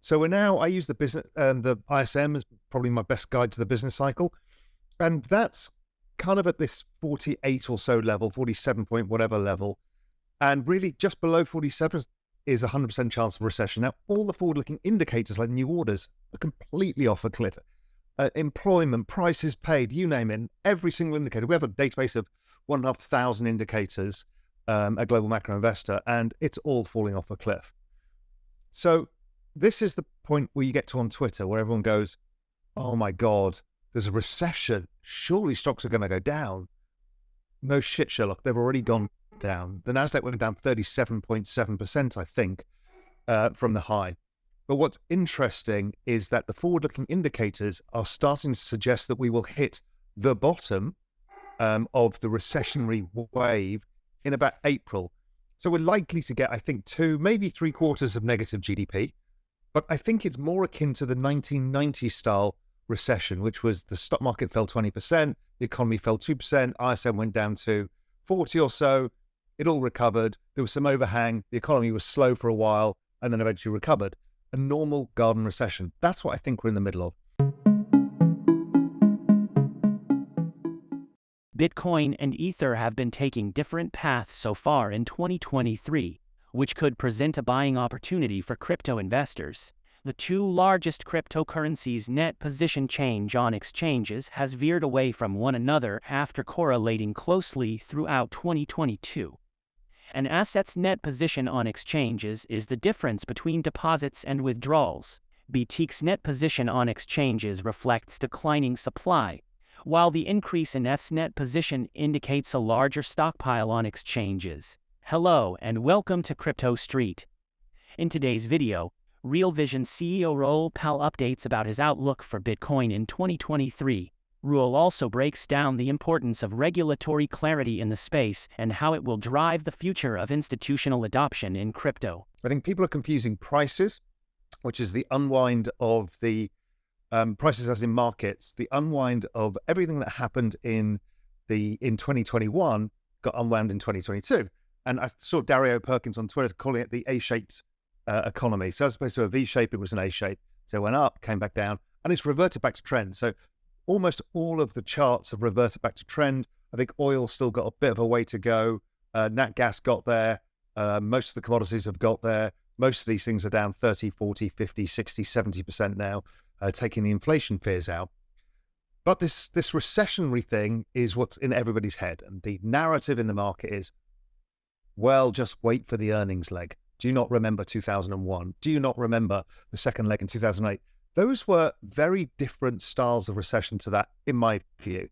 So I use the ISM is probably my best guide to the business cycle. And that's kind of at this 48 or so level, 47 point whatever level. And really just below 47 is 100% chance of recession. Now, all the forward-looking indicators like new orders are completely off a cliff. Employment, prices paid, you name it, every single indicator. We have a database of 1,500 indicators at Global Macro Investor, and it's all falling off a cliff. So this is the point where you get to on Twitter where everyone goes, oh my God, there's a recession. Surely stocks are going to go down. No shit, Sherlock. They've already gone down. The Nasdaq went down 37.7%, I think, from the high. But what's interesting is that the forward-looking indicators are starting to suggest that we will hit the bottom of the recessionary wave in about April. So we're likely to get, I think, 2, maybe 3 quarters of negative GDP. But I think it's more akin to the 1990 style recession, which was the stock market fell 20%, the economy fell 2%, ISM went down to 40 or so. It all recovered. There was some overhang. The economy was slow for a while and then eventually recovered. A normal garden recession. That's what I think we're in the middle of. Bitcoin and Ether have been taking different paths so far in 2023, which could present a buying opportunity for crypto investors. The two largest cryptocurrencies' net position change on exchanges has veered away from one another after correlating closely throughout 2022. An asset's net position on exchanges is the difference between deposits and withdrawals. BTC's net position on exchanges reflects declining supply, while the increase in ETH's net position indicates a larger stockpile on exchanges. Hello and welcome to Crypto Street. In today's video, Real Vision CEO Raoul updates about his outlook for Bitcoin in 2023. Raoul also breaks down the importance of regulatory clarity in the space and how it will drive the future of institutional adoption in crypto. I think people are confusing prices, which is the unwind of the prices as in markets, the unwind of everything that happened in 2021 got unwound in 2022. And I saw Dario Perkins on Twitter calling it the A-shaped economy. So as opposed to a V-shape, it was an A-shape. So it went up, came back down, and it's reverted back to trend. So almost all of the charts have reverted back to trend. I think oil still got a bit of a way to go. Nat gas got there. Most of the commodities have got there. Most of these things are down 30, 40, 50, 60, 70% now, taking the inflation fears out. But this recessionary thing is what's in everybody's head. And the narrative in the market is, well, just wait for the earnings leg. Do you not remember 2001? Do you not remember the second leg in 2008? Those were very different styles of recession to that, in my view.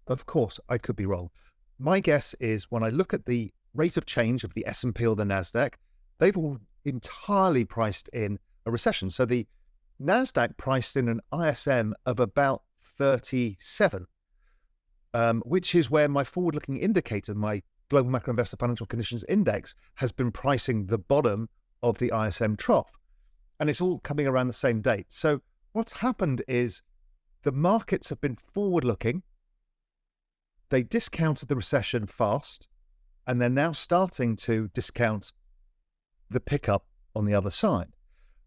Of course, I could be wrong. My guess is when I look at the rate of change of the S&P or the Nasdaq, they've all entirely priced in a recession. So the Nasdaq priced in an ISM of about 37, which is where my forward-looking indicator, my Global Macro Investor Financial Conditions Index, has been pricing the bottom of the ISM trough. And it's all coming around the same date. So what's happened is the markets have been forward-looking. They discounted the recession fast, and they're now starting to discount the pickup on the other side.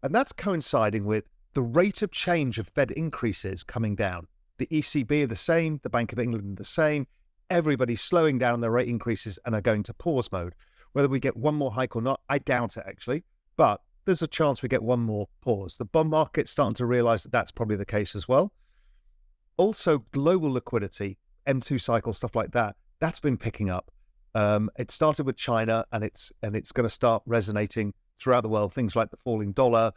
And that's coinciding with the rate of change of Fed increases coming down. The ECB are the same, the Bank of England are the same. Everybody's slowing down their rate increases and are going to pause mode. Whether we get one more hike or not, I doubt it actually, but there's a chance we get one more pause. The bond market's starting to realize that that's probably the case as well. Also, global liquidity, M2 cycle, stuff like that, that's been picking up. It started with China, and it's going to start resonating throughout the world. Things like the falling dollar,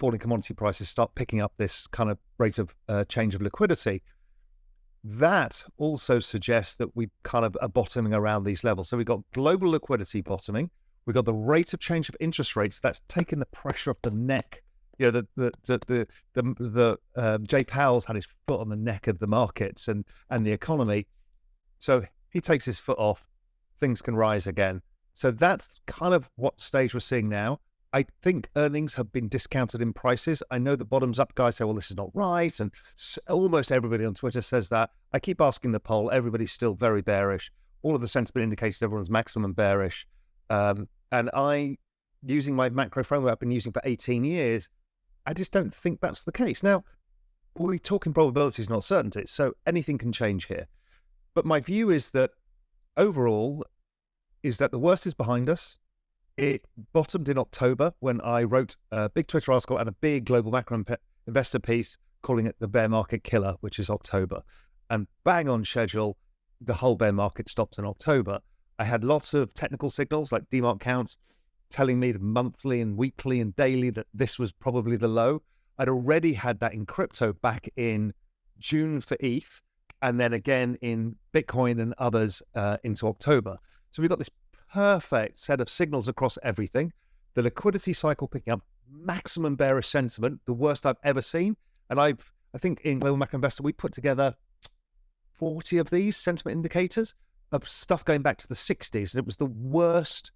falling commodity prices start picking up this kind of rate of change of liquidity. That also suggests that we kind of are bottoming around these levels. So we've got global liquidity bottoming. We've got the rate of change of interest rates that's taking the pressure off the neck. You know, Jay Powell's had his foot on the neck of the markets and the economy. So he takes his foot off, things can rise again. So that's kind of what stage we're seeing now. I think earnings have been discounted in prices. I know the bottoms up guys say, well, this is not right. And almost everybody on Twitter says that. I keep asking the poll. Everybody's still very bearish. All of the sentiment indicates everyone's maximum bearish. And using my macro framework I've been using for 18 years, I just don't think that's the case. Now, we're talking probabilities, not certainties, so anything can change here. But my view is that overall, is that the worst is behind us. It bottomed in October when I wrote a big Twitter article and a big global macro investor piece calling it the bear market killer, which is October. And bang on schedule, the whole bear market stopped in October. I had lots of technical signals like DMARC counts telling me the monthly and weekly and daily that this was probably the low. I'd already had that in crypto back in June for ETH, and then again in Bitcoin and others into October. So we've got this perfect set of signals across everything. The liquidity cycle picking up, maximum bearish sentiment, the worst I've ever seen. And I think in Global Macro Investor, we put together 40 of these sentiment indicators of stuff going back to the 60s. And it was the worst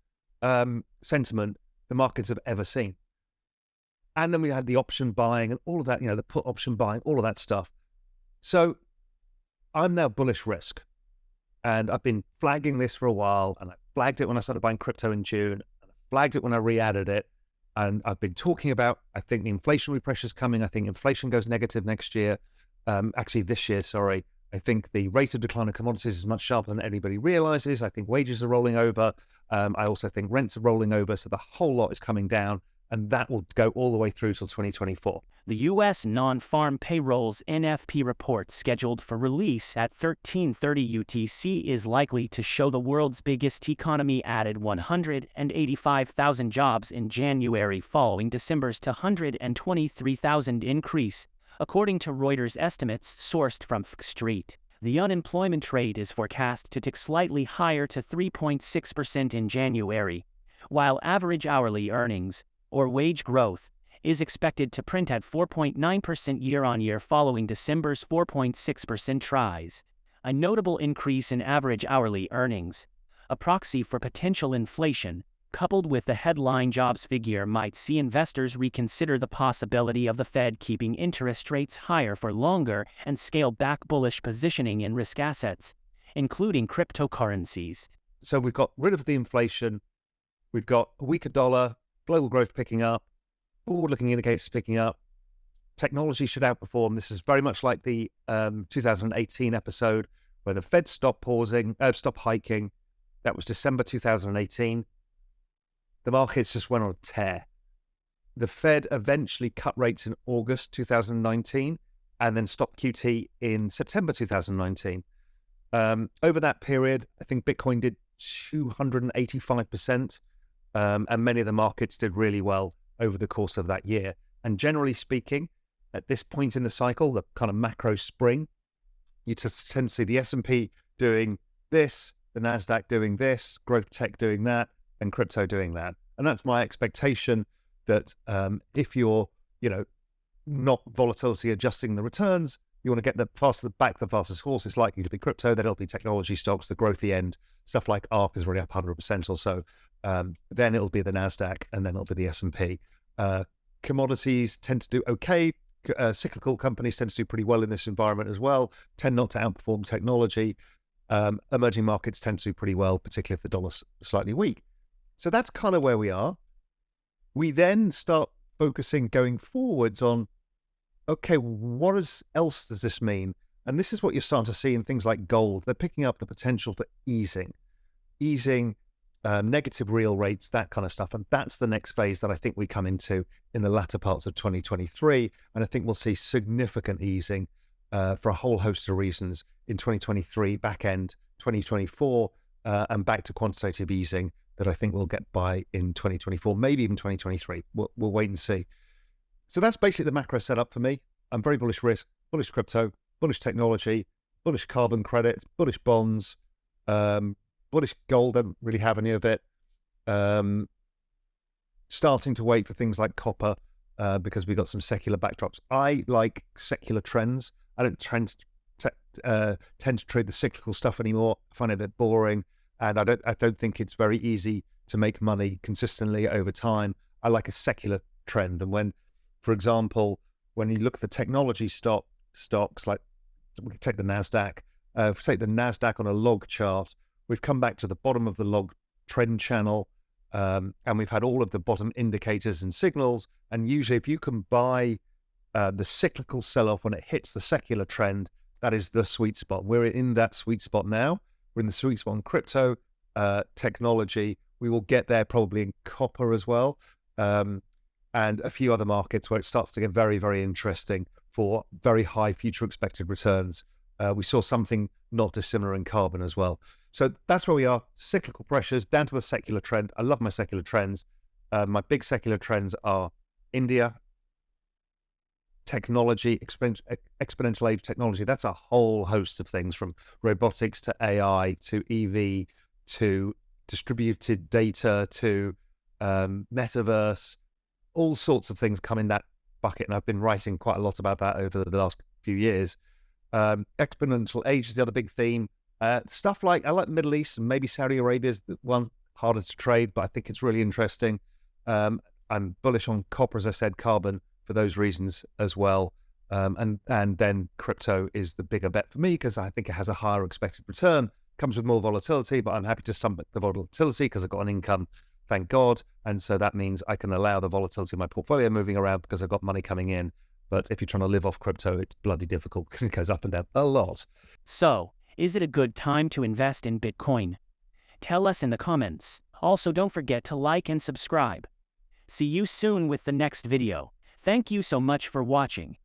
sentiment the markets have ever seen. And then we had the option buying and all of that, the put option buying, all of that stuff. So I'm now bullish risk. And I've been flagging this for a while, and I flagged it when I started buying crypto in June, and I flagged it when I re-added it. And I've been talking about, I think the inflationary pressure's coming. I think inflation goes negative next year. Actually, this year, sorry. I think the rate of decline of commodities is much sharper than anybody realizes. I think wages are rolling over. I also think rents are rolling over. So the whole lot is coming down, and that will go all the way through till 2024. The U.S. non-farm payrolls NFP report scheduled for release at 13:30 UTC is likely to show the world's biggest economy added 185,000 jobs in January following December's 223,000 increase, according to Reuters estimates sourced from Street. The unemployment rate is forecast to tick slightly higher to 3.6% in January, while average hourly earnings, or wage growth, is expected to print at 4.9% year-on-year following December's 4.6% rise, a notable increase in average hourly earnings. A proxy for potential inflation, coupled with the headline jobs figure, might see investors reconsider the possibility of the Fed keeping interest rates higher for longer and scale back bullish positioning in risk assets, including cryptocurrencies. So we've got rid of the inflation, we've got a weaker dollar, global growth picking up, forward-looking indicators picking up. Technology should outperform. This is very much like the 2018 episode where the Fed stopped hiking. That was December 2018. The markets just went on a tear. The Fed eventually cut rates in August 2019 and then stopped QT in September 2019. Over that period, I think Bitcoin did 285%, and many of the markets did really well over the course of that year. And generally speaking, at this point in the cycle, the kind of macro spring, you just tend to see the S&P doing this, the NASDAQ doing this, growth tech doing that, and crypto doing that. And that's my expectation that if you're, not volatility adjusting the returns, you want to get the fastest horse, it's likely to be crypto, then it'll be technology stocks, the growthy end, stuff like ARK is already up 100% or so. Then it'll be the NASDAQ, and then it'll be the S&P. Commodities tend to do okay. Cyclical companies tend to do pretty well in this environment as well, tend not to outperform technology. Emerging markets tend to do pretty well, particularly if the dollar's slightly weak. So that's kind of where we are. We then start focusing going forwards on, okay, what else does this mean? And this is what you're starting to see in things like gold. They're picking up the potential for easing, negative real rates, that kind of stuff. And that's the next phase that I think we come into in the latter parts of 2023. And I think we'll see significant easing for a whole host of reasons in 2023, back end 2024, and back to quantitative easing that I think we'll get by in 2024, maybe even 2023. We'll wait and see. So that's basically the macro setup for me. I'm very bullish risk, bullish crypto, bullish technology, bullish carbon credits, bullish bonds, bullish gold. Don't really have any of it. Starting to wait for things like copper because we've got some secular backdrops. I like secular trends. I don't tend to trade the cyclical stuff anymore. I find it a bit boring, and I don't think it's very easy to make money consistently over time. I like a secular trend, and when, for example, when you look at the technology stocks, like we can take the NASDAQ. If we take the NASDAQ on a log chart, we've come back to the bottom of the log trend channel. And we've had all of the bottom indicators and signals. And usually if you can buy the cyclical sell-off when it hits the secular trend, that is the sweet spot. We're in that sweet spot now. We're in the sweet spot on crypto, technology. We will get there probably in copper as well, and a few other markets where it starts to get very, very interesting for very high future expected returns. We saw something not dissimilar in carbon as well. So that's where we are. Cyclical pressures down to the secular trend. I love my secular trends. My big secular trends are India, technology, exponential age technology. That's a whole host of things, from robotics to AI to EV to distributed data to metaverse. All sorts of things come in that bucket, and I've been writing quite a lot about that over the last few years. Exponential age is the other big theme. Stuff like, I like the Middle East, and maybe Saudi Arabia is the one harder to trade, but I think it's really interesting. I'm bullish on copper, as I said, carbon, for those reasons as well. And then crypto is the bigger bet for me because I think it has a higher expected return, comes with more volatility, but I'm happy to stomach the volatility because I've got an income, thank God. And so that means I can allow the volatility of my portfolio moving around because I've got money coming in. But if you're trying to live off crypto, it's bloody difficult because it goes up and down a lot. So, is it a good time to invest in Bitcoin? Tell us in the comments. Also, don't forget to like and subscribe. See you soon with the next video. Thank you so much for watching.